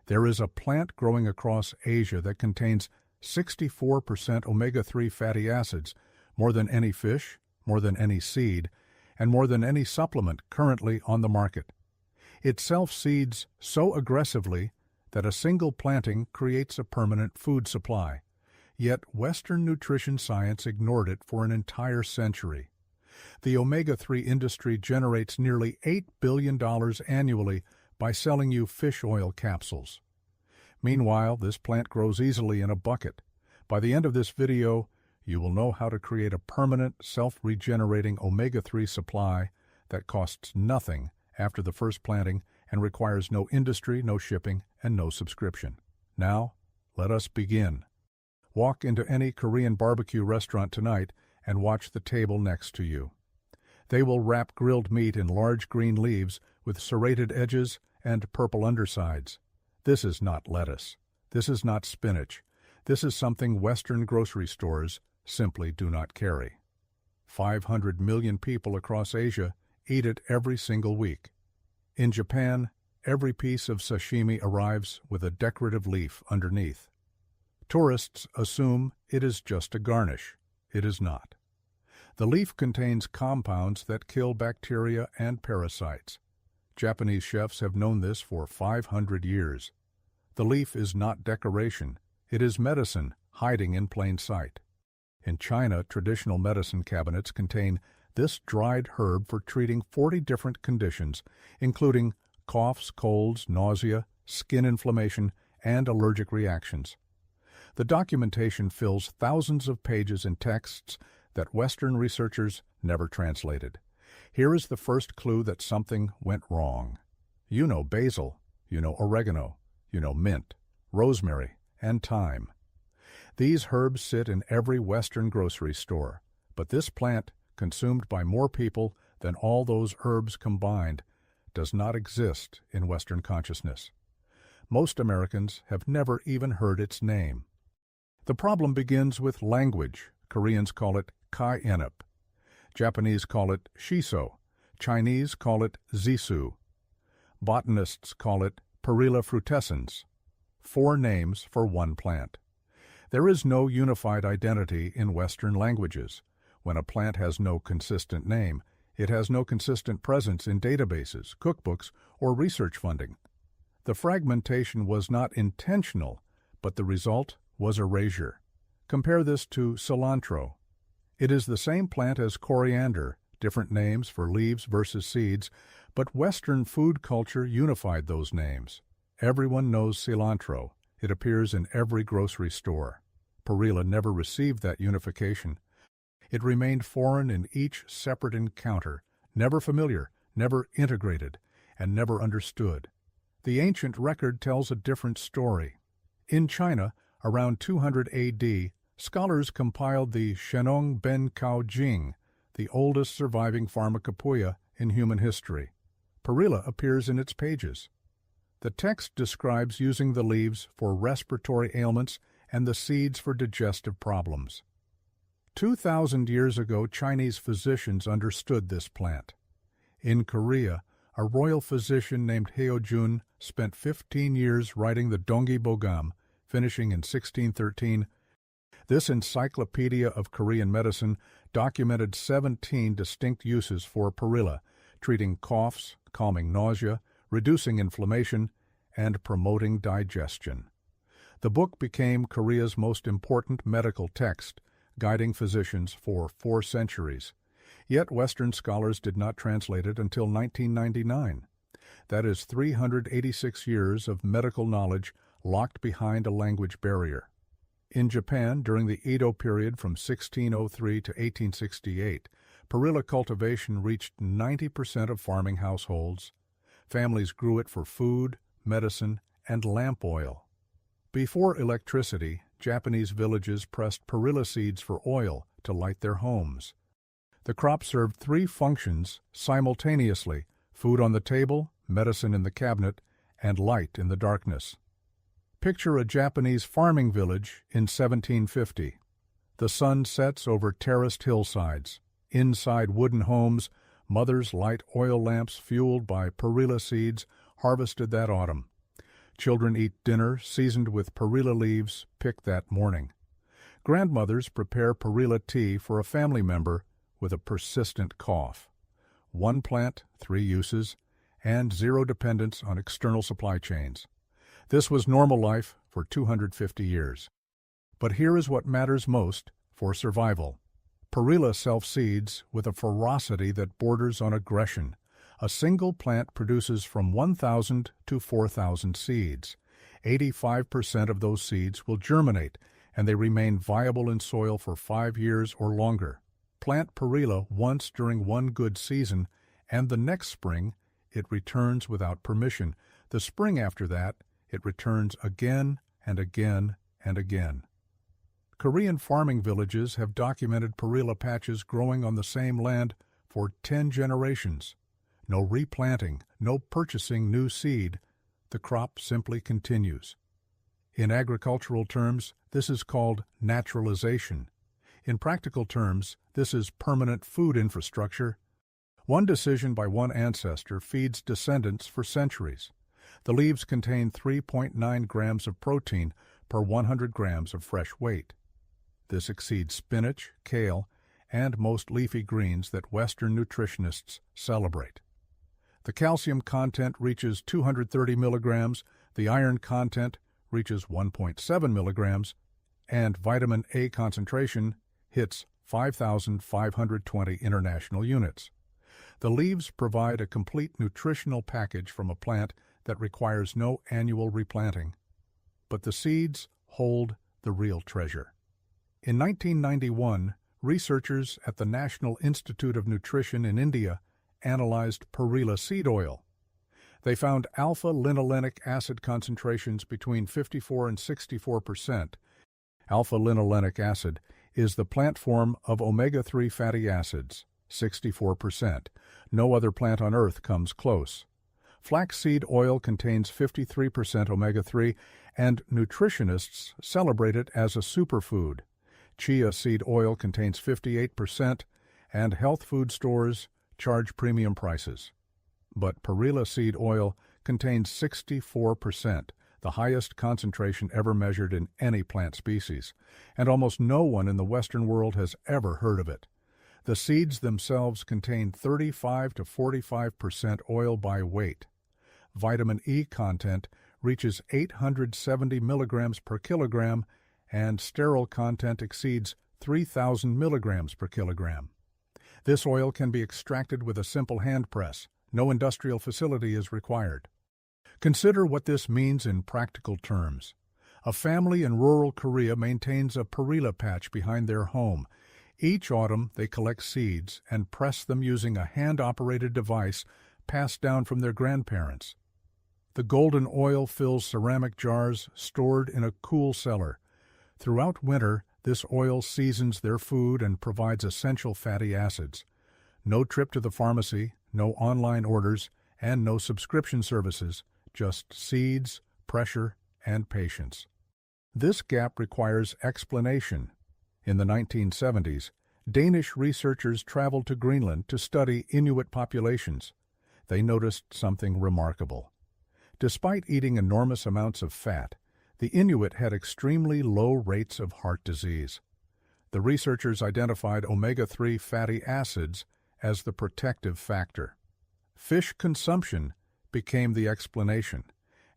There is a plant growing across Asia that contains 64% omega-3 fatty acids, more than any fish, more than any seed, and more than any supplement currently on the market. It self-seeds so aggressively that a single planting creates a permanent food supply. Yet Western nutrition science ignored it for an entire century. The omega-3 industry generates nearly $8 billion annually by selling you fish oil capsules. Meanwhile, this plant grows easily in a bucket. By the end of this video, you will know how to create a permanent, self-regenerating omega-3 supply that costs nothing after the first planting and requires no industry, no shipping, and no subscription. Now, let us begin. Walk into any Korean barbecue restaurant tonight and watch the table next to you. They will wrap grilled meat in large green leaves with serrated edges and purple undersides. This is not lettuce. This is not spinach. This is something Western grocery stores simply do not carry. 500 million people across Asia eat it every single week. In Japan, every piece of sashimi arrives with a decorative leaf underneath. Tourists assume it is just a garnish. It is not. The leaf contains compounds that kill bacteria and parasites. Japanese chefs have known this for 500 years. The leaf is not decoration. It is medicine hiding in plain sight. In China, traditional medicine cabinets contain this dried herb for treating 40 different conditions, including coughs, colds, nausea, skin inflammation, and allergic reactions. The documentation fills thousands of pages in texts that Western researchers never translated. Here is the first clue that something went wrong. You know basil, you know oregano, you know mint, rosemary, and thyme. These herbs sit in every Western grocery store, but this plant, consumed by more people than all those herbs combined, does not exist in Western consciousness. Most Americans have never even heard its name. The problem begins with language. Koreans call it kai-enep. Japanese call it shiso. Chinese call it zisu. Botanists call it Perilla frutescens. 4 names for one plant. There is no unified identity in Western languages. When a plant has no consistent name, it has no consistent presence in databases, cookbooks, or research funding. The fragmentation was not intentional, but the result was erasure. Compare this to cilantro. It is the same plant as coriander, different names for leaves versus seeds, but Western food culture unified those names. Everyone knows cilantro. It appears in every grocery store. Perilla never received that unification. It remained foreign in each separate encounter, never familiar, never integrated, and never understood. The ancient record tells a different story. In China, around 200 A.D., scholars compiled the Shenong Ben Cao Jing, the oldest surviving pharmacopoeia in human history. Perilla appears in its pages. The text describes using the leaves for respiratory ailments and the seeds for digestive problems. 2,000 years ago, Chinese physicians understood this plant. In Korea, a royal physician named Heojun spent 15 years writing the Donggi Bogam, finishing in 1613. This encyclopedia of Korean medicine documented 17 distinct uses for perilla, treating coughs, calming nausea, reducing inflammation, and promoting digestion. The book became Korea's most important medical text, guiding physicians for 4 centuries. Yet Western scholars did not translate it until 1999. That is 386 years of medical knowledge locked behind a language barrier. In Japan, during the Edo period from 1603 to 1868, perilla cultivation reached 90% of farming households. Families grew it for food, medicine, and lamp oil. Before electricity, Japanese villages pressed perilla seeds for oil to light their homes. The crop served 3 functions simultaneously: food on the table, medicine in the cabinet, and light in the darkness. Picture a Japanese farming village in 1750. The sun sets over terraced hillsides. Inside wooden homes, mothers light oil lamps fueled by perilla seeds harvested that autumn. Children eat dinner seasoned with perilla leaves picked that morning. Grandmothers prepare perilla tea for a family member with a persistent cough. One plant, 3 uses, and zero dependence on external supply chains. This was normal life for 250 years. But here is what matters most for survival. Perilla self-seeds with a ferocity that borders on aggression. A single plant produces from 1,000 to 4,000 seeds. 85% of those seeds will germinate, and they remain viable in soil for 5 years or longer. Plant perilla once during one good season, and the next spring it returns without permission. The spring after that, it returns again and again and again. Korean farming villages have documented perilla patches growing on the same land for 10 generations. No replanting, no purchasing new seed. The crop simply continues. In agricultural terms, this is called naturalization. In practical terms, this is permanent food infrastructure. One decision by one ancestor feeds descendants for centuries. The leaves contain 3.9 grams of protein per 100 grams of fresh weight. This exceeds spinach, kale, and most leafy greens that Western nutritionists celebrate. The calcium content reaches 230 milligrams, the iron content reaches 1.7 milligrams, and vitamin A concentration hits 5,520 international units. The leaves provide a complete nutritional package from a plant that requires no annual replanting. But the seeds hold the real treasure. In 1991, researchers at the National Institute of Nutrition in India analyzed perilla seed oil. They found alpha-linolenic acid concentrations between 54 and 64%. Alpha-linolenic acid is the plant form of omega-3 fatty acids, 64%. No other plant on Earth comes close. Flaxseed oil contains 53% omega-3, and nutritionists celebrate it as a superfood. Chia seed oil contains 58%, and health food stores charge premium prices. But perilla seed oil contains 64%, the highest concentration ever measured in any plant species, and almost no one in the Western world has ever heard of it. The seeds themselves contain 35 to 45% oil by weight. Vitamin E content reaches 870 milligrams per kilogram, and sterol content exceeds 3,000 milligrams per kilogram. This oil can be extracted with a simple hand press. No industrial facility is required. Consider what this means in practical terms. A family in rural Korea maintains a perilla patch behind their home. Each autumn, they collect seeds and press them using a hand-operated device passed down from their grandparents. The golden oil fills ceramic jars stored in a cool cellar. Throughout winter, this oil seasons their food and provides essential fatty acids. No trip to the pharmacy, no online orders, and no subscription services, just seeds, pressure, and patience. This gap requires explanation. In the 1970s, Danish researchers traveled to Greenland to study Inuit populations. They noticed something remarkable. Despite eating enormous amounts of fat, the Inuit had extremely low rates of heart disease. The researchers identified omega-3 fatty acids as the protective factor. Fish consumption became the explanation,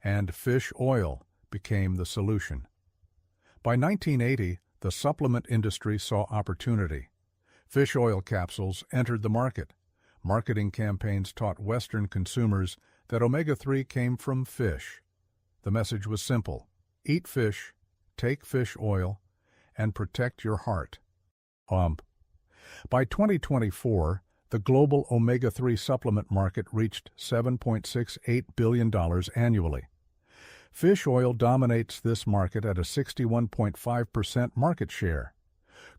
and fish oil became the solution. By 1980, the supplement industry saw opportunity. Fish oil capsules entered the market. Marketing campaigns taught Western consumers that omega-3 came from fish. The message was simple: eat fish, take fish oil, and protect your heart. By 2024, the global omega-3 supplement market reached $7.68 billion annually. Fish oil dominates this market at a 61.5% market share.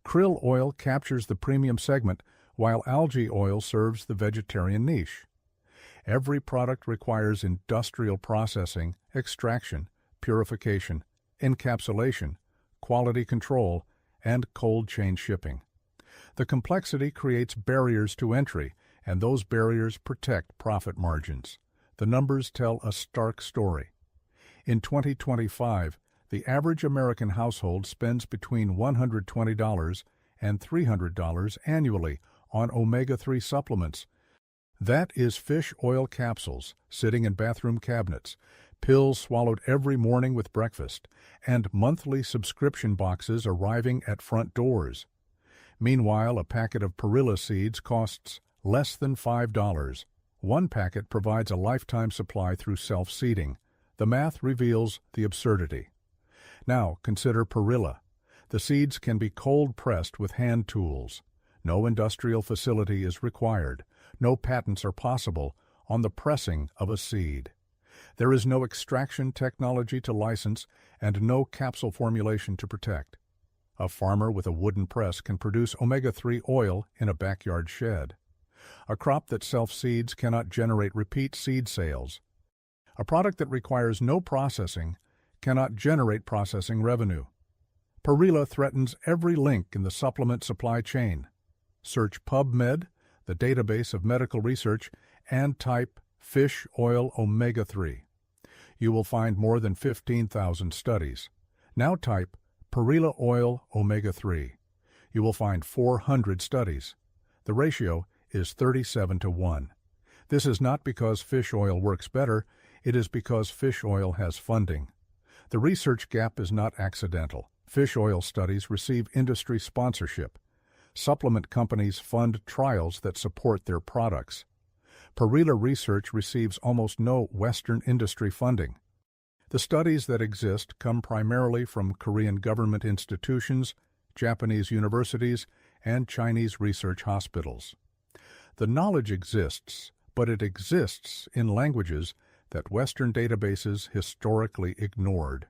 Krill oil captures the premium segment, while algae oil serves the vegetarian niche. Every product requires industrial processing, extraction, purification, encapsulation, quality control, and cold chain shipping. The complexity creates barriers to entry, and those barriers protect profit margins. The numbers tell a stark story. In 2025, the average American household spends between $120 and $300 annually on omega-3 supplements. That is fish oil capsules sitting in bathroom cabinets, pills swallowed every morning with breakfast, and monthly subscription boxes arriving at front doors. Meanwhile, a packet of Perilla seeds costs less than $5. One packet provides a lifetime supply through self-seeding. The math reveals the absurdity. Now, consider Perilla. The seeds can be cold-pressed with hand tools. No industrial facility is required. No patents are possible on the pressing of a seed. There is no extraction technology to license and no capsule formulation to protect. A farmer with a wooden press can produce omega-3 oil in a backyard shed. A crop that self-seeds cannot generate repeat seed sales. A product that requires no processing cannot generate processing revenue. Perilla threatens every link in the supplement supply chain. Search PubMed, the database of medical research, and type fish oil omega-3. You will find more than 15,000 studies. Now type Perilla oil omega-3. You will find 400 studies. The ratio is 37:1. This is not because fish oil works better, it is because fish oil has funding. The research gap is not accidental. Fish oil studies receive industry sponsorship. Supplement companies fund trials that support their products. Perilla research receives almost no Western industry funding. The studies that exist come primarily from Korean government institutions, Japanese universities, and Chinese research hospitals. The knowledge exists, but it exists in languages that Western databases historically ignored.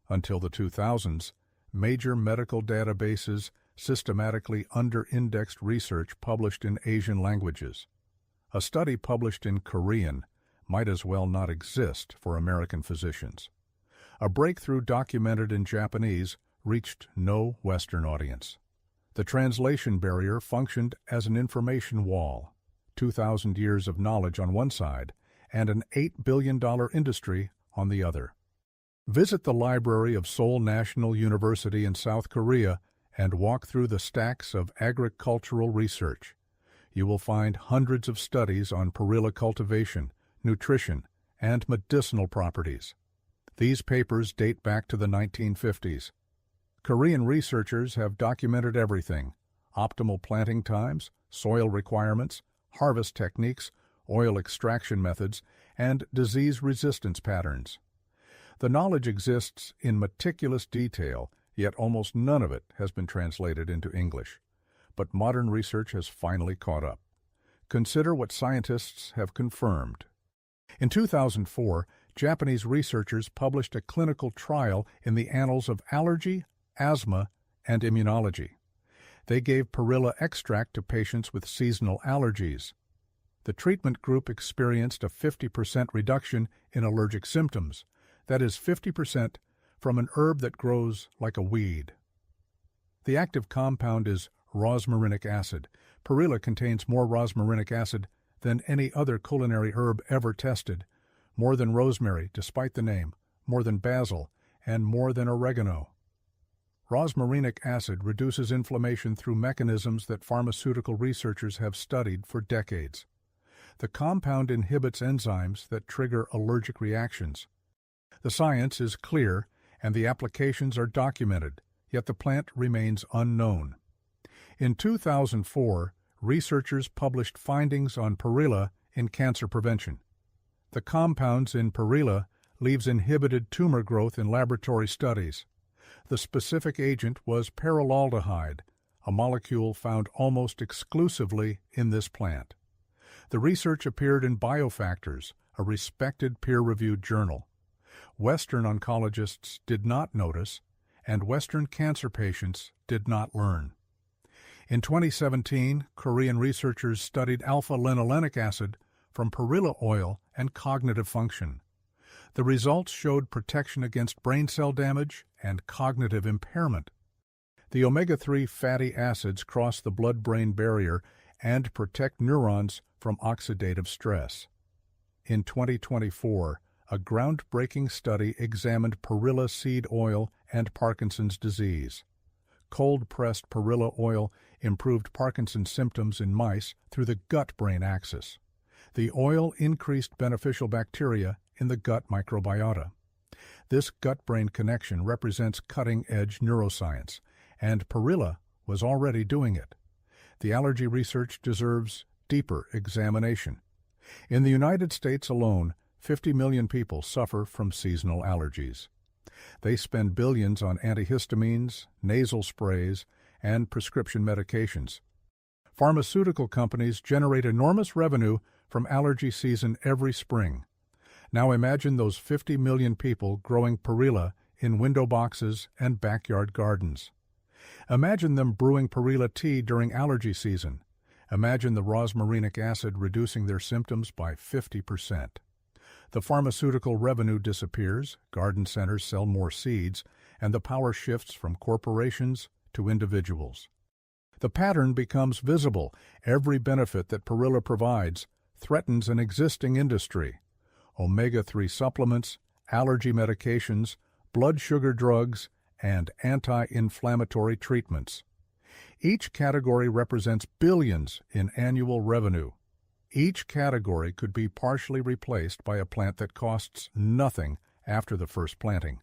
Until the 2000s, major medical databases systematically under-indexed research published in Asian languages. A study published in Korean might as well not exist for American physicians. A breakthrough documented in Japanese reached no Western audience. The translation barrier functioned as an information wall, 2,000 years of knowledge on one side and an $8 billion industry on the other. Visit the library of Seoul National University in South Korea and walk through the stacks of agricultural research. You will find hundreds of studies on perilla cultivation, nutrition, and medicinal properties. These papers date back to the 1950s. Korean researchers have documented everything: optimal planting times, soil requirements, harvest techniques, oil extraction methods, and disease resistance patterns. The knowledge exists in meticulous detail, yet almost none of it has been translated into English. But modern research has finally caught up. Consider what scientists have confirmed. In 2004, Japanese researchers published a clinical trial in the Annals of Allergy, Asthma, and Immunology. They gave perilla extract to patients with seasonal allergies. The treatment group experienced a 50% reduction in allergic symptoms, that is 50% from an herb that grows like a weed. The active compound is rosmarinic acid. Perilla contains more rosmarinic acid than any other culinary herb ever tested, more than rosemary, despite the name, more than basil, and more than oregano. Rosmarinic acid reduces inflammation through mechanisms that pharmaceutical researchers have studied for decades. The compound inhibits enzymes that trigger allergic reactions. The science is clear and the applications are documented, yet the plant remains unknown. In 2004, researchers published findings on perilla in cancer prevention. The compounds in perilla leaves inhibited tumor growth in laboratory studies. The specific agent was perillaldehyde, a molecule found almost exclusively in this plant. The research appeared in Biofactors, a respected peer-reviewed journal. Western oncologists did not notice, and Western cancer patients did not learn. In 2017, Korean researchers studied alpha-linolenic acid from perilla oil and cognitive function. The results showed protection against brain cell damage and cognitive impairment. The omega-3 fatty acids cross the blood-brain barrier and protect neurons from oxidative stress. In 2024, a groundbreaking study examined perilla seed oil and Parkinson's disease. Cold-pressed perilla oil improved Parkinson's symptoms in mice through the gut-brain axis. The oil increased beneficial bacteria in the gut microbiota. This gut-brain connection represents cutting-edge neuroscience, and perilla was already doing it. The allergy research deserves deeper examination. In the United States alone, 50 million people suffer from seasonal allergies. They spend billions on antihistamines, nasal sprays, and prescription medications. Pharmaceutical companies generate enormous revenue from allergy season every spring. Now imagine those 50 million people growing perilla in window boxes and backyard gardens. Imagine them brewing perilla tea during allergy season. Imagine the rosmarinic acid reducing their symptoms by 50%. The pharmaceutical revenue disappears, garden centers sell more seeds, and the power shifts from corporations to individuals. The pattern becomes visible. Every benefit that perilla provides threatens an existing industry. Omega-3 supplements, allergy medications, blood sugar drugs, and anti-inflammatory treatments. Each category represents billions in annual revenue. Each category could be partially replaced by a plant that costs nothing after the first planting.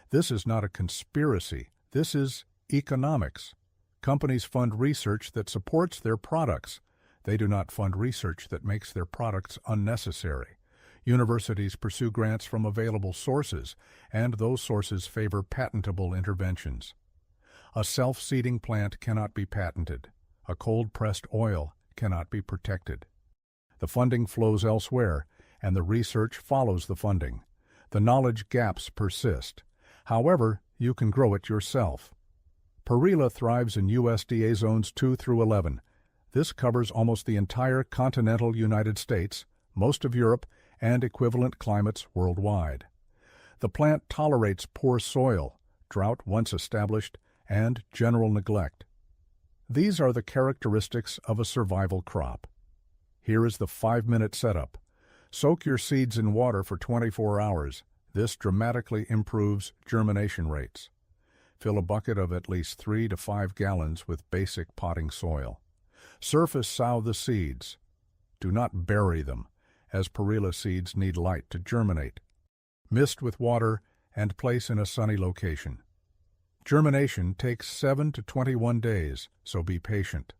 This is not a conspiracy. This is economics. Companies fund research that supports their products. They do not fund research that makes their products unnecessary. Universities pursue grants from available sources, and those sources favor patentable interventions. A self-seeding plant cannot be patented. A cold-pressed oil cannot be protected. The funding flows elsewhere, and the research follows the funding. The knowledge gaps persist. However, you can grow it yourself. Perilla thrives in USDA zones 2 through 11. This covers almost the entire continental United States, most of Europe, and equivalent climates worldwide. The plant tolerates poor soil, drought once established, and general neglect. These are the characteristics of a survival crop. Here is the 5-minute setup. Soak your seeds in water for 24 hours. This dramatically improves germination rates. Fill a bucket of at least 3 to 5 gallons with basic potting soil. Surface sow the seeds. Do not bury them, as perilla seeds need light to germinate. Mist with water and place in a sunny location. Germination takes 7 to 21 days, so be patient.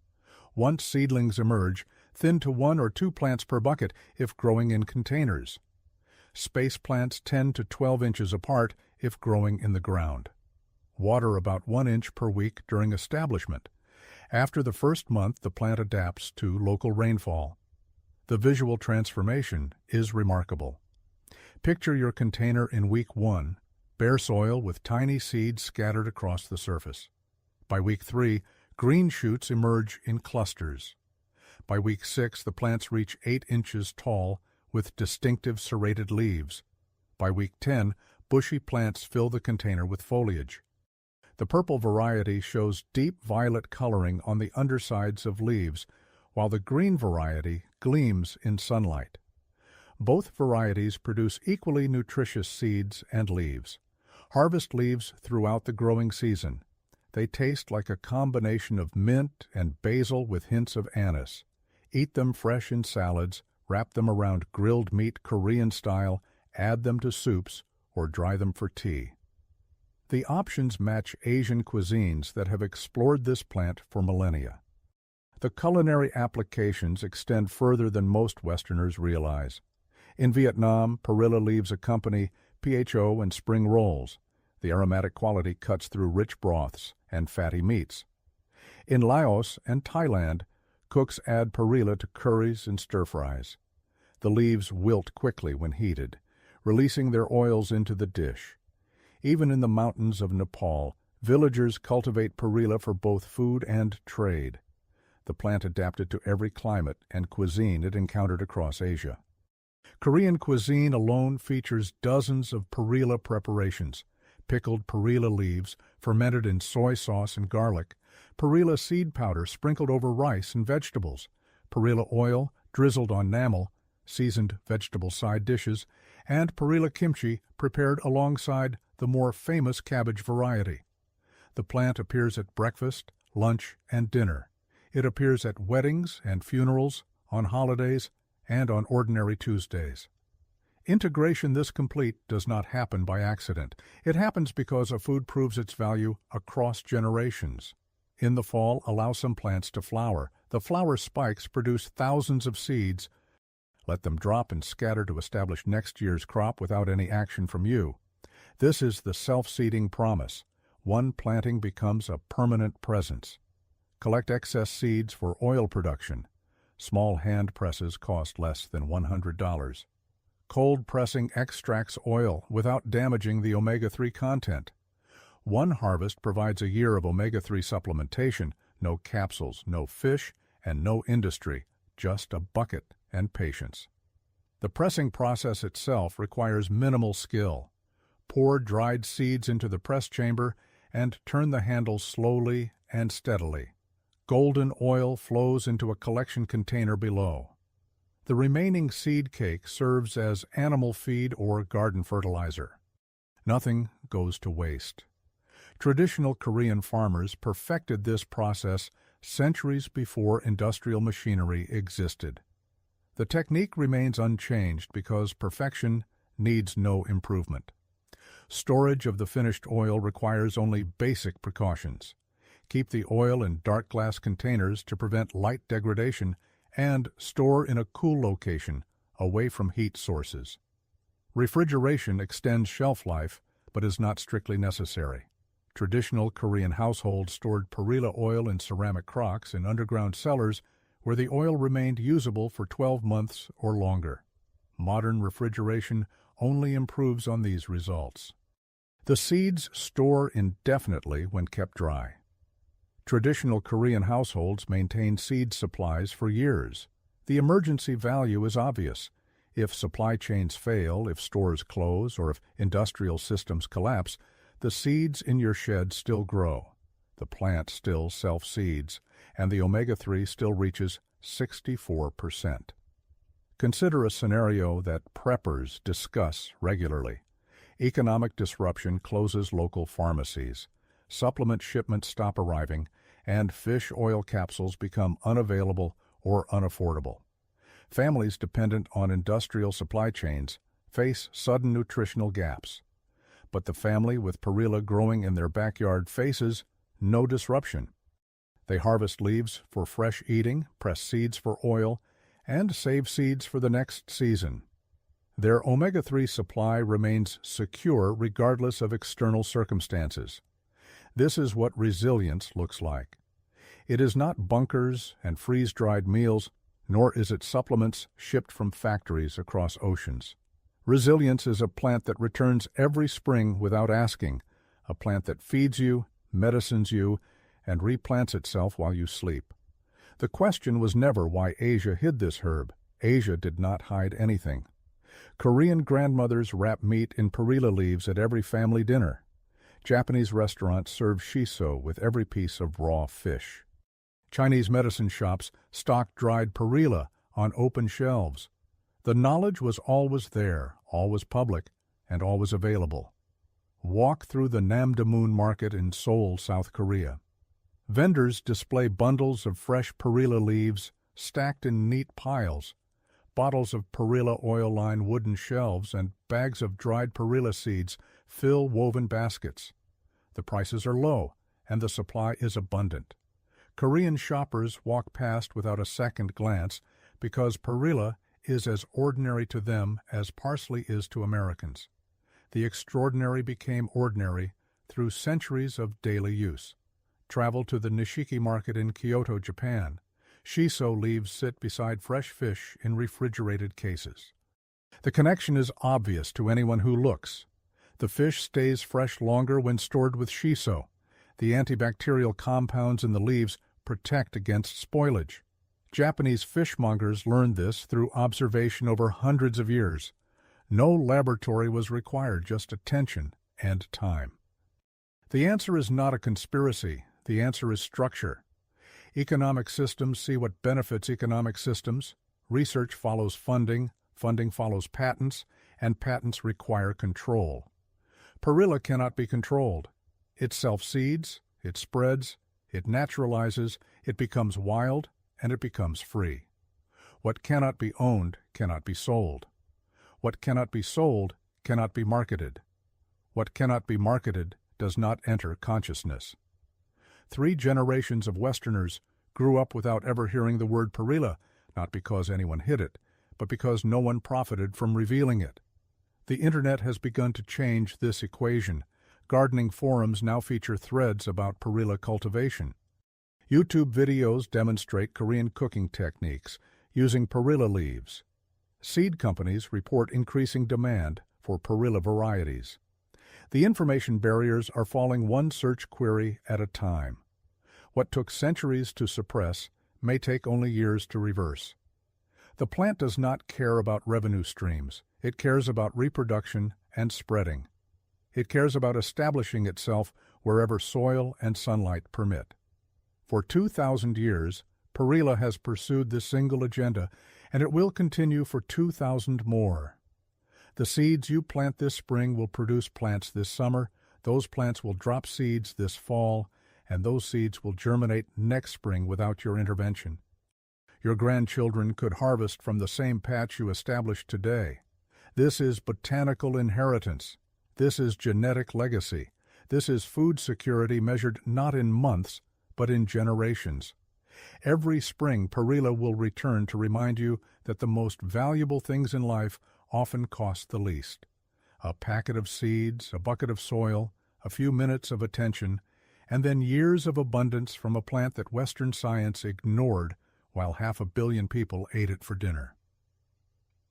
Once seedlings emerge, thin to 1 or 2 plants per bucket if growing in containers. Space plants 10 to 12 inches apart if growing in the ground. Water about 1 inch per week during establishment. After the first month, the plant adapts to local rainfall. The visual transformation is remarkable. Picture your container in week 1, bare soil with tiny seeds scattered across the surface. By week 3, green shoots emerge in clusters. By week 6, the plants reach 8 inches tall with distinctive serrated leaves. By week 10, bushy plants fill the container with foliage. The purple variety shows deep violet coloring on the undersides of leaves, while the green variety gleams in sunlight. Both varieties produce equally nutritious seeds and leaves. Harvest leaves throughout the growing season. They taste like a combination of mint and basil with hints of anise. Eat them fresh in salads, wrap them around grilled meat Korean style, add them to soups, or dry them for tea. The options match Asian cuisines that have explored this plant for millennia. The culinary applications extend further than most Westerners realize. In Vietnam, perilla leaves accompany PHO and spring rolls. The aromatic quality cuts through rich broths and fatty meats. In Laos and Thailand, cooks add perilla to curries and stir-fries. The leaves wilt quickly when heated, releasing their oils into the dish. Even in the mountains of Nepal, villagers cultivate perilla for both food and trade. The plant adapted to every climate and cuisine it encountered across Asia. Korean cuisine alone features dozens of perilla preparations: pickled perilla leaves fermented in soy sauce and garlic, perilla seed powder sprinkled over rice and vegetables, perilla oil drizzled on enamel, seasoned vegetable side dishes, and Perilla kimchi prepared alongside the more famous cabbage variety. The plant appears at breakfast, lunch, and dinner. It appears at weddings and funerals, on holidays, and on ordinary Tuesdays. Integration this complete does not happen by accident. It happens because a food proves its value across generations. In the fall, allow some plants to flower. The flower spikes produce thousands of seeds. Let them drop and scatter to establish next year's crop without any action from you. This is the self-seeding promise. One planting becomes a permanent presence. Collect excess seeds for oil production. Small hand presses cost less than $100. Cold pressing extracts oil without damaging the omega-3 content. One harvest provides a year of omega-3 supplementation, no capsules, no fish, and no industry, just a bucket and patience. The pressing process itself requires minimal skill. Pour dried seeds into the press chamber and turn the handle slowly and steadily. Golden oil flows into a collection container below. The remaining seed cake serves as animal feed or garden fertilizer. Nothing goes to waste. Traditional Korean farmers perfected this process centuries before industrial machinery existed. The technique remains unchanged because perfection needs no improvement. Storage of the finished oil requires only basic precautions. Keep the oil in dark glass containers to prevent light degradation and store in a cool location, away from heat sources. Refrigeration extends shelf life, but is not strictly necessary. Traditional Korean households stored Perilla oil in ceramic crocks in underground cellars where the oil remained usable for 12 months or longer. Modern refrigeration only improves on these results. The seeds store indefinitely when kept dry. Traditional Korean households maintain seed supplies for years. The emergency value is obvious. If supply chains fail, if stores close, or if industrial systems collapse, the seeds in your shed still grow. The plant still self-seeds, and the omega-3 still reaches 64%. Consider a scenario that preppers discuss regularly. Economic disruption closes local pharmacies. Supplement shipments stop arriving, and fish oil capsules become unavailable or unaffordable. Families dependent on industrial supply chains face sudden nutritional gaps. But the family with Perilla growing in their backyard faces no disruption. They harvest leaves for fresh eating, press seeds for oil, and save seeds for the next season. Their omega-3 supply remains secure regardless of external circumstances. This is what resilience looks like. It is not bunkers and freeze-dried meals, nor is it supplements shipped from factories across oceans. Resilience is a plant that returns every spring without asking, a plant that feeds you, medicines you, and replants itself while you sleep. The question was never why Asia hid this herb. Asia did not hide anything. Korean grandmothers wrap meat in Perilla leaves at every family dinner. Japanese restaurants serve shiso with every piece of raw fish. Chinese medicine shops stock dried Perilla on open shelves. The knowledge was always there, always public, and always available. Walk through the Namdaemun market in Seoul, South Korea. Vendors display bundles of fresh Perilla leaves stacked in neat piles. Bottles of Perilla oil line wooden shelves and bags of dried Perilla seeds fill woven baskets. The prices are low, and the supply is abundant. Korean shoppers walk past without a second glance because Perilla is as ordinary to them as parsley is to Americans. The extraordinary became ordinary through centuries of daily use. Travel to the Nishiki market in Kyoto, Japan. Shiso leaves sit beside fresh fish in refrigerated cases. The connection is obvious to anyone who looks. The fish stays fresh longer when stored with shiso. The antibacterial compounds in the leaves protect against spoilage. Japanese fishmongers learned this through observation over hundreds of years. No laboratory was required, just attention and time. The answer is not a conspiracy. The answer is structure. Economic systems see what benefits economic systems. Research follows funding. funding follows patents, and patents require control. Perilla cannot be controlled. It self-seeds, it spreads, it naturalizes, it becomes wild, and it becomes free. What cannot be owned cannot be sold. What cannot be sold cannot be marketed. What cannot be marketed does not enter consciousness. 3 generations of Westerners grew up without ever hearing the word Perilla, not because anyone hid it, but because no one profited from revealing it. The Internet has begun to change this equation. Gardening forums now feature threads about Perilla cultivation. YouTube videos demonstrate Korean cooking techniques using Perilla leaves. Seed companies report increasing demand for Perilla varieties. The information barriers are falling one search query at a time. What took centuries to suppress may take only years to reverse. The plant does not care about revenue streams. It cares about reproduction and spreading. It cares about establishing itself wherever soil and sunlight permit. For 2,000 years, Perilla has pursued this single agenda, and it will continue for 2,000 more. The seeds you plant this spring will produce plants this summer, those plants will drop seeds this fall, and those seeds will germinate next spring without your intervention. Your grandchildren could harvest from the same patch you established today. This is botanical inheritance. This is genetic legacy. This is food security measured not in months, but in generations. Every spring, Perilla will return to remind you that the most valuable things in life often cost the least. A packet of seeds, a bucket of soil, a few minutes of attention, and then years of abundance from a plant that Western science ignored while 500 million people ate it for dinner.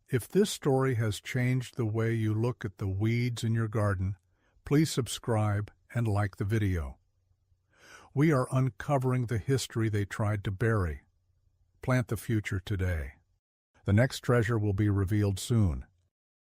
If this story has changed the way you look at the weeds in your garden, please subscribe and like the video. We are uncovering the history they tried to bury. Plant the future today. The next treasure will be revealed soon.